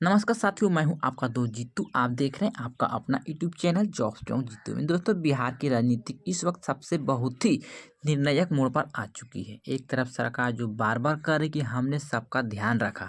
नमस्कार साथियों, मैं हूं आपका दोस्त जीतू। आप देख रहे हैं आपका अपना यूट्यूब चैनल जॉब्स पे हूं जीतू में। दोस्तों, बिहार की राजनीति इस वक्त सबसे बहुत ही निर्णायक मोड़ पर आ चुकी है। एक तरफ सरकार जो बार बार कह रही कि हमने सबका ध्यान रखा,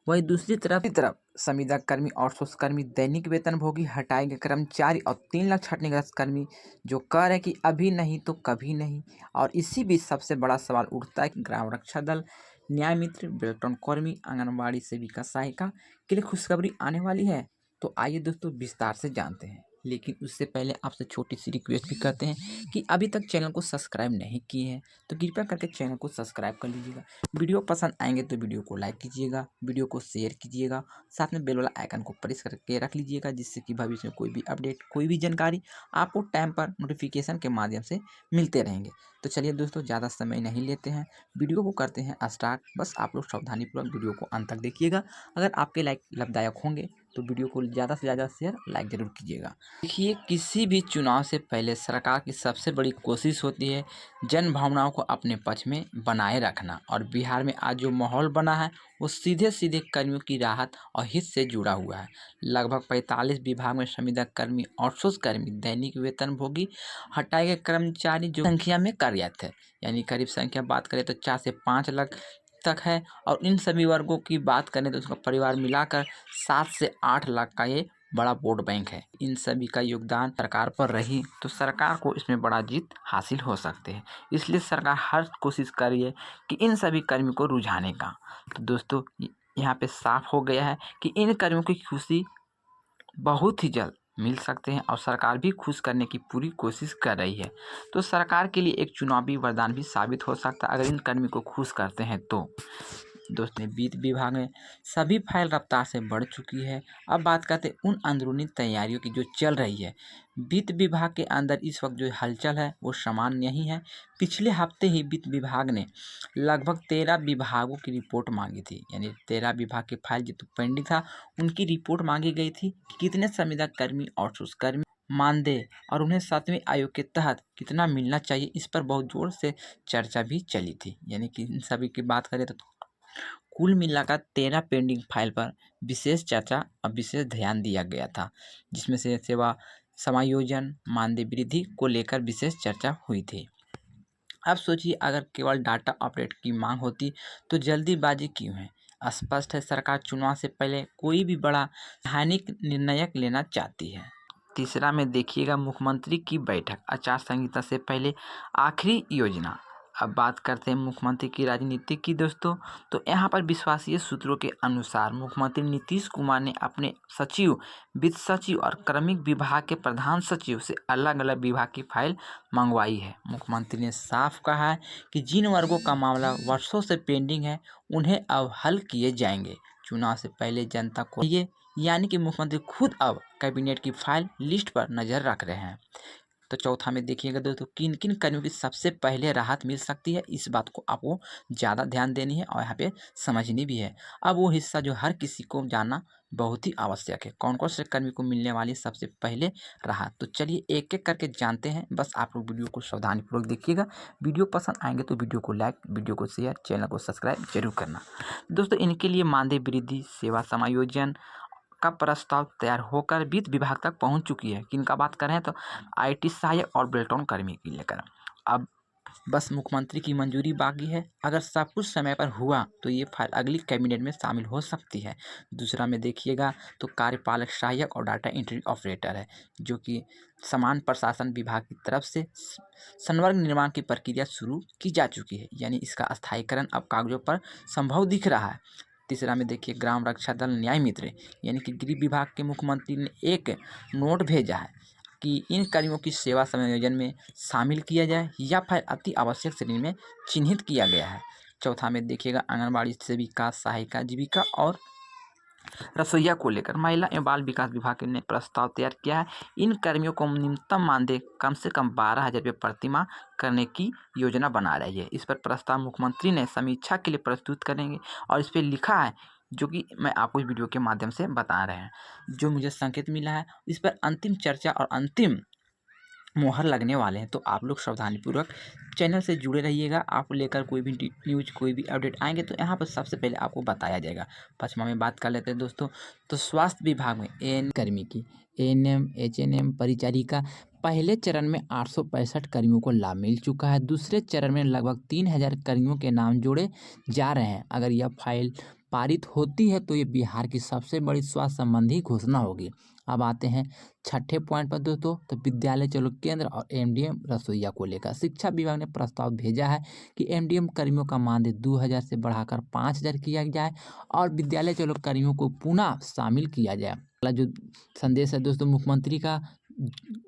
वही दूसरी तरफ संविदा कर्मी और कर्मी, दैनिक वेतनभोगी, हटाए गए कर्मचारी और 3 लाख छटने कर्मी जो कह रहे हैं कि अभी नहीं तो कभी नहीं। और इसी बीच सबसे बड़ा सवाल उठता है कि ग्राम रक्षा दल, न्याय मित्र, बेल्टन कर्मी, आंगनबाड़ी सेविका, सहायिका के लिए खुशखबरी आने वाली है। तो आइए दोस्तों विस्तार से जानते हैं, लेकिन उससे पहले आपसे छोटी सी रिक्वेस्ट भी करते हैं कि अभी तक चैनल को सब्सक्राइब नहीं किए हैं तो कृपया करके चैनल को सब्सक्राइब कर लीजिएगा। वीडियो पसंद आएंगे तो वीडियो को लाइक कीजिएगा, वीडियो को शेयर कीजिएगा, साथ में बेल वाला आइकन को प्रेस करके रख लीजिएगा, जिससे कि भविष्य में कोई भी अपडेट, कोई भी जानकारी आपको टाइम पर नोटिफिकेशन के माध्यम से मिलते रहेंगे। तो चलिए दोस्तों, ज़्यादा समय नहीं लेते हैं, वीडियो को करते हैं स्टार्ट। बस आप लोग सावधानीपूर्वक वीडियो को अंत तक देखिएगा। अगर आपके लाइक लाभदायक होंगे तो वीडियो को ज़्यादा से ज़्यादा शेयर लाइक ज़रूर कीजिएगा। देखिए, किसी भी चुनाव से पहले सरकार की सबसे बड़ी कोशिश होती है जन भावनाओं को अपने पक्ष में बनाए रखना। और बिहार में आज जो माहौल बना है वो सीधे सीधे कर्मियों की राहत और हित से जुड़ा हुआ है। लगभग 45 विभाग में संविदा कर्मी, आउटसोर्स कर्मी, दैनिक वेतनभोगी, हटाए गए कर्मचारी जो संख्या में कार्यरत है, यानी करीब संख्या बात करें तो 4 से 5 लाख तक है। और इन सभी वर्गों की बात करें तो उसका परिवार मिलाकर 7 से 8 लाख का ये बड़ा वोट बैंक है। इन सभी का योगदान सरकार पर रही तो सरकार को इसमें बड़ा जीत हासिल हो सकते हैं। इसलिए सरकार हर कोशिश कर रही है कि इन सभी कर्मियों को रुझाने का। तो दोस्तों, यहाँ पे साफ हो गया है कि इन कर्मियों की खुशी बहुत ही जल्द मिल सकते हैं और सरकार भी खुश करने की पूरी कोशिश कर रही है। तो सरकार के लिए एक चुनावी वरदान भी साबित हो सकता है अगर इन कर्मी को खुश करते हैं तो। दोस्तों, वित्त विभाग में सभी फाइल रफ्तार से बढ़ चुकी है। अब बात करते हैं उन अंदरूनी तैयारियों की जो चल रही है। वित्त विभाग के अंदर इस वक्त जो हलचल है वो सामान्य नहीं है। पिछले हफ्ते ही वित्त विभाग ने लगभग 13 विभागों की रिपोर्ट मांगी थी, यानी 13 विभाग की फाइल जो पेंडिंग था उनकी रिपोर्ट मांगी गई थी कि कितने संविदा कर्मी और कर्मी मानदेय और उन्हें 7वें आयोग के तहत कितना मिलना चाहिए, इस पर बहुत जोर से चर्चा भी चली थी। यानी कि इन सभी की बात करें तो कुल मिलाकर 13 पेंडिंग फाइल पर विशेष चर्चा और विशेष ध्यान दिया गया था, जिसमें से सेवा समायोजन, मानदेय वृद्धि को लेकर विशेष चर्चा हुई थी। अब सोचिए, अगर केवल डाटा अपडेट की मांग होती तो जल्दीबाजी क्यों है? स्पष्ट है, सरकार चुनाव से पहले कोई भी बड़ा हानिक निर्णय लेना चाहती है। तीसरा में देखिएगा मुख्यमंत्री की बैठक, आचार संहिता से पहले आखिरी योजना। अब बात करते हैं मुख्यमंत्री की राजनीति की दोस्तों। तो यहाँ पर विश्वसनीय सूत्रों के अनुसार मुख्यमंत्री नीतीश कुमार ने अपने सचिव, वित्त सचिव और कार्मिक विभाग के प्रधान सचिव से अलग अलग विभाग की फाइल मंगवाई है। मुख्यमंत्री ने साफ कहा है कि जिन वर्गों का मामला वर्षों से पेंडिंग है उन्हें अब हल किए जाएंगे। चुनाव से पहले जनता को ये, यानी कि मुख्यमंत्री खुद अब कैबिनेट की फाइल लिस्ट पर नज़र रख रहे हैं। तो चौथा में देखिएगा दोस्तों, किन किन कर्मियों की सबसे पहले राहत मिल सकती है, इस बात को आपको ज़्यादा ध्यान देनी है और यहाँ पे समझनी भी है। अब वो हिस्सा जो हर किसी को जानना बहुत ही आवश्यक है, कौन कौन से कर्मी को मिलने वाली सबसे पहले राहत। तो चलिए एक एक करके जानते हैं। बस आप लोग वीडियो को सावधानीपूर्वक देखिएगा। वीडियो पसंद आएंगे तो वीडियो को लाइक, वीडियो को शेयर, चैनल को सब्सक्राइब जरूर करना। दोस्तों, इनके लिए मानदेय वृद्धि, सेवा समायोजन का प्रस्ताव तैयार होकर वित्त विभाग तक पहुंच चुकी है। किनका बात करें तो आईटी सहायक और बेल्टन कर्मी की लेकर अब बस मुख्यमंत्री की मंजूरी बाकी है। अगर सब कुछ समय पर हुआ तो ये फाइल अगली कैबिनेट में शामिल हो सकती है। दूसरा में देखिएगा तो कार्यपालक सहायक और डाटा एंट्री ऑपरेटर है, जो कि समान प्रशासन विभाग की तरफ से संवर्ग निर्माण की प्रक्रिया शुरू की जा चुकी है, यानी इसका स्थायीकरण अब कागजों पर संभव दिख रहा है। तीसरा में देखिए ग्राम रक्षा दल, न्याय मित्र, यानी कि गृह विभाग के मुख्यमंत्री ने एक नोट भेजा है कि इन कर्मियों की सेवा समायोजन में शामिल किया जाए या फिर अति आवश्यक श्रेणी में चिन्हित किया गया है। चौथा में देखिएगा आंगनबाड़ी सेविका, सहायिका, जीविका और रसोईया को लेकर महिला एवं बाल विकास विभाग ने प्रस्ताव तैयार किया है। इन कर्मियों को न्यूनतम मानदेय कम से कम 12,000 रुपये प्रति माह करने की योजना बना रही है। इस पर प्रस्ताव मुख्यमंत्री ने समीक्षा के लिए प्रस्तुत करेंगे और इस पर लिखा है, जो कि मैं आपको इस वीडियो के माध्यम से बता रहे हैं। जो मुझे संकेत मिला है, इस पर अंतिम चर्चा और अंतिम मोहर लगने वाले हैं। तो आप लोग सावधानीपूर्वक चैनल से जुड़े रहिएगा। आपको लेकर कोई भी न्यूज़ कोई भी अपडेट आएँगे तो यहाँ पर सबसे पहले आपको बताया जाएगा। 5वां में बात कर लेते हैं दोस्तों। तो स्वास्थ्य विभाग में एएन कर्मी की एएनएम, एचएनएम, परिचारिका पहले चरण में 865 कर्मियों को लाभ मिल चुका है। दूसरे चरण में लगभग 3000 कर्मियों के नाम जोड़े जा रहे हैं। अगर यह फाइल पारित होती है तो ये बिहार की सबसे बड़ी स्वास्थ्य संबंधी घोषणा होगी। अब आते हैं छठे पॉइंट पर दोस्तों। तो विद्यालय चलो केंद्र और एमडीएम रसोइया को लेकर शिक्षा विभाग ने प्रस्ताव भेजा है कि एमडीएम कर्मियों का मानदेय 2000 से बढ़ाकर 5000 किया जाए और विद्यालय चलो कर्मियों को पुनः शामिल किया जाए। अगला जो संदेश है दोस्तों मुख्यमंत्री का,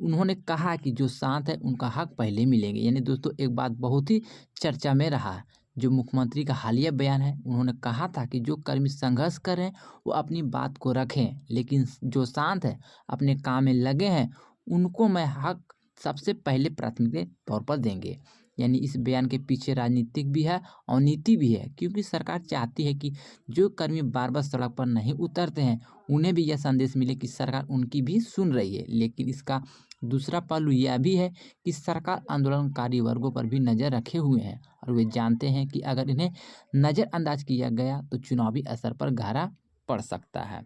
उन्होंने कहा कि जो शांत है उनका हक पहले मिलेंगे। यानी दोस्तों एक बात बहुत ही चर्चा में रहा है, जो मुख्यमंत्री का हालिया बयान है, उन्होंने कहा था कि जो कर्मी संघर्ष कर रहे हैं वो अपनी बात को रखें, लेकिन जो शांत है अपने काम में लगे हैं उनको मैं हक सबसे पहले प्राथमिकता तौर पर देंगे। यानी इस बयान के पीछे राजनीतिक भी है और नीति भी है, क्योंकि सरकार चाहती है कि जो कर्मी बार बार सड़क पर नहीं उतरते हैं उन्हें भी यह संदेश मिले कि सरकार उनकी भी सुन रही है। लेकिन इसका दूसरा पहलू यह भी है कि सरकार आंदोलनकारी वर्गों पर भी नज़र रखे हुए हैं और वे जानते हैं कि अगर इन्हें नज़रअंदाज किया गया तो चुनावी असर पर गहरा पड़ सकता है।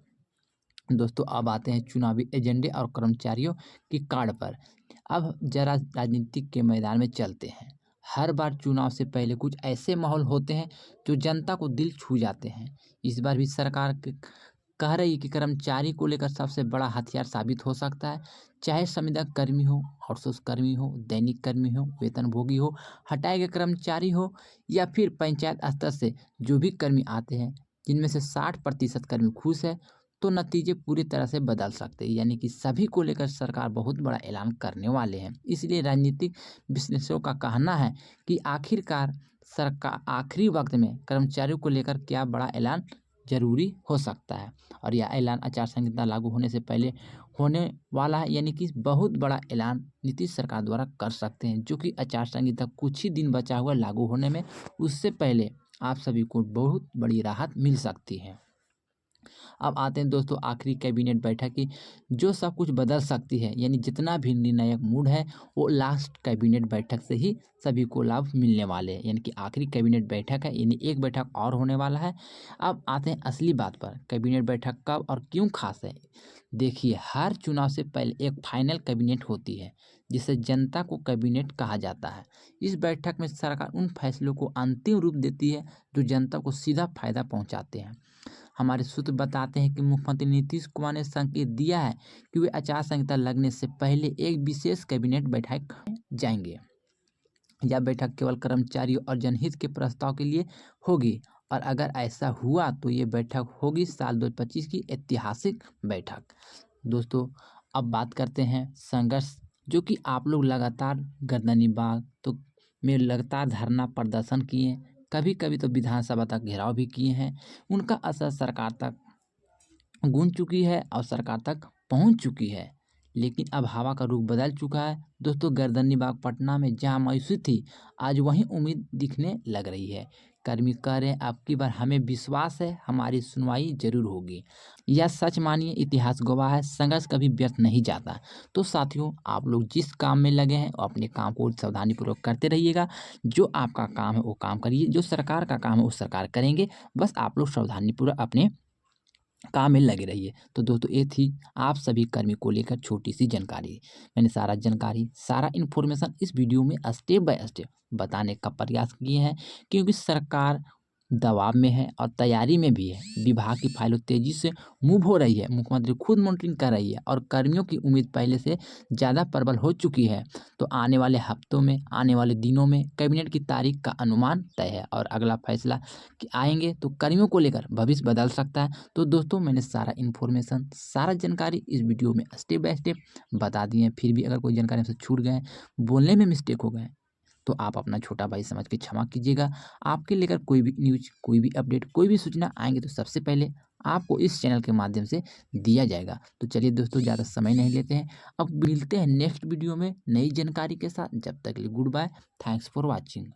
दोस्तों अब आते हैं चुनावी एजेंडे और कर्मचारियों की कार्ड पर। अब जरा राजनीतिक के मैदान में चलते हैं। हर बार चुनाव से पहले कुछ ऐसे माहौल होते हैं जो जनता को दिल छू जाते हैं। इस बार भी सरकार कह रही है कि कर्मचारी को लेकर सबसे बड़ा हथियार साबित हो सकता है। चाहे संविदा कर्मी हो, आउटसोर्स कर्मी हो, दैनिक कर्मी हो, वेतनभोगी हो, हटाए गए कर्मचारी हो या फिर पंचायत स्तर से जो भी कर्मी आते हैं, जिनमें से 60% कर्मी खुश है तो नतीजे पूरी तरह से बदल सकते हैं। यानी कि सभी को लेकर सरकार बहुत बड़ा ऐलान करने वाले हैं। इसलिए राजनीतिक विश्लेषकों का कहना है कि आखिरकार सरकार आखिरी वक्त में कर्मचारियों को लेकर क्या बड़ा ऐलान जरूरी हो सकता है और यह ऐलान आचार संहिता लागू होने से पहले होने वाला है। यानी कि बहुत बड़ा ऐलान नीतीश सरकार द्वारा कर सकते हैं, जो कि आचार संहिता कुछ ही दिन बचा हुआ लागू होने में, उससे पहले आप सभी को बहुत बड़ी राहत मिल सकती है। अब आते हैं दोस्तों आखिरी कैबिनेट बैठक की, जो सब कुछ बदल सकती है। यानी जितना भी निर्णायक मूड है वो लास्ट कैबिनेट बैठक से ही सभी को लाभ मिलने वाले हैं। यानी कि आखिरी कैबिनेट बैठक है, यानी एक बैठक और होने वाला है। अब आते हैं असली बात पर, कैबिनेट बैठक कब और क्यों खास है। देखिए हर चुनाव से पहले एक फाइनल कैबिनेट होती है जिसे जनता को कैबिनेट कहा जाता है। इस बैठक में सरकार उन फैसलों को अंतिम रूप देती है जो जनता को सीधा फायदा पहुंचाते हैं। हमारे सूत्र बताते हैं कि मुख्यमंत्री नीतीश कुमार ने संकेत दिया है कि वे आचार संहिता लगने से पहले एक विशेष कैबिनेट बैठक जाएंगे। यह बैठक केवल कर्मचारियों और जनहित के प्रस्ताव के लिए होगी और अगर ऐसा हुआ तो ये बैठक होगी साल 2025 की ऐतिहासिक बैठक। दोस्तों अब बात करते हैं संघर्ष, जो कि आप लोग लगातार गर्दनी बाग तो में लगातार धरना प्रदर्शन किए, कभी कभी तो विधानसभा तक घेराव भी किए हैं। उनका असर सरकार तक गूंज चुकी है और सरकार तक पहुंच चुकी है। लेकिन अब हवा का रुख बदल चुका है दोस्तों। गर्दनी बाग पटना में जहां मायूसी थी, आज वहीं उम्मीद दिखने लग रही है। कर्मी कह रहे हैं अब की बार हमें विश्वास है हमारी सुनवाई जरूर होगी। यह सच मानिए, इतिहास गवाह है, संघर्ष कभी व्यर्थ नहीं जाता। तो साथियों आप लोग जिस काम में लगे हैं अपने काम को सावधानीपूर्वक करते रहिएगा। जो आपका काम है वो काम करिए, जो सरकार का काम है वो सरकार करेंगे। बस आप लोग सावधानीपूर्वक अपने काम में लगे रहिए। तो दोस्तों ये थी आप सभी कर्मी को लेकर छोटी सी जानकारी। मैंने सारा जानकारी सारा इन्फॉर्मेशन इस वीडियो में स्टेप बाय स्टेप बताने का प्रयास किए हैं, क्योंकि सरकार दबाव में है और तैयारी में भी है। विभाग की फाइलों तेजी से मूव हो रही है, मुख्यमंत्री खुद मॉनिटरिंग कर रही है और कर्मियों की उम्मीद पहले से ज़्यादा प्रबल हो चुकी है। तो आने वाले हफ्तों में, आने वाले दिनों में कैबिनेट की तारीख का अनुमान तय है और अगला फैसला कि आएंगे तो कर्मियों को लेकर भविष्य बदल सकता है। तो दोस्तों मैंने सारा इन्फॉर्मेशन सारा जानकारी इस वीडियो में स्टेप बाय स्टेप बता दिए हैं। फिर भी अगर कोई जानकारी हमसे छूट गए, बोलने में मिस्टेक हो गए, तो आप अपना छोटा भाई समझ के क्षमा कीजिएगा। आपके लेकर कोई भी न्यूज़, कोई भी अपडेट, कोई भी सूचना आएंगे तो सबसे पहले आपको इस चैनल के माध्यम से दिया जाएगा। तो चलिए दोस्तों ज़्यादा समय नहीं लेते हैं, अब मिलते हैं नेक्स्ट वीडियो में नई जानकारी के साथ। जब तक के लिए good bye, thanks for watching.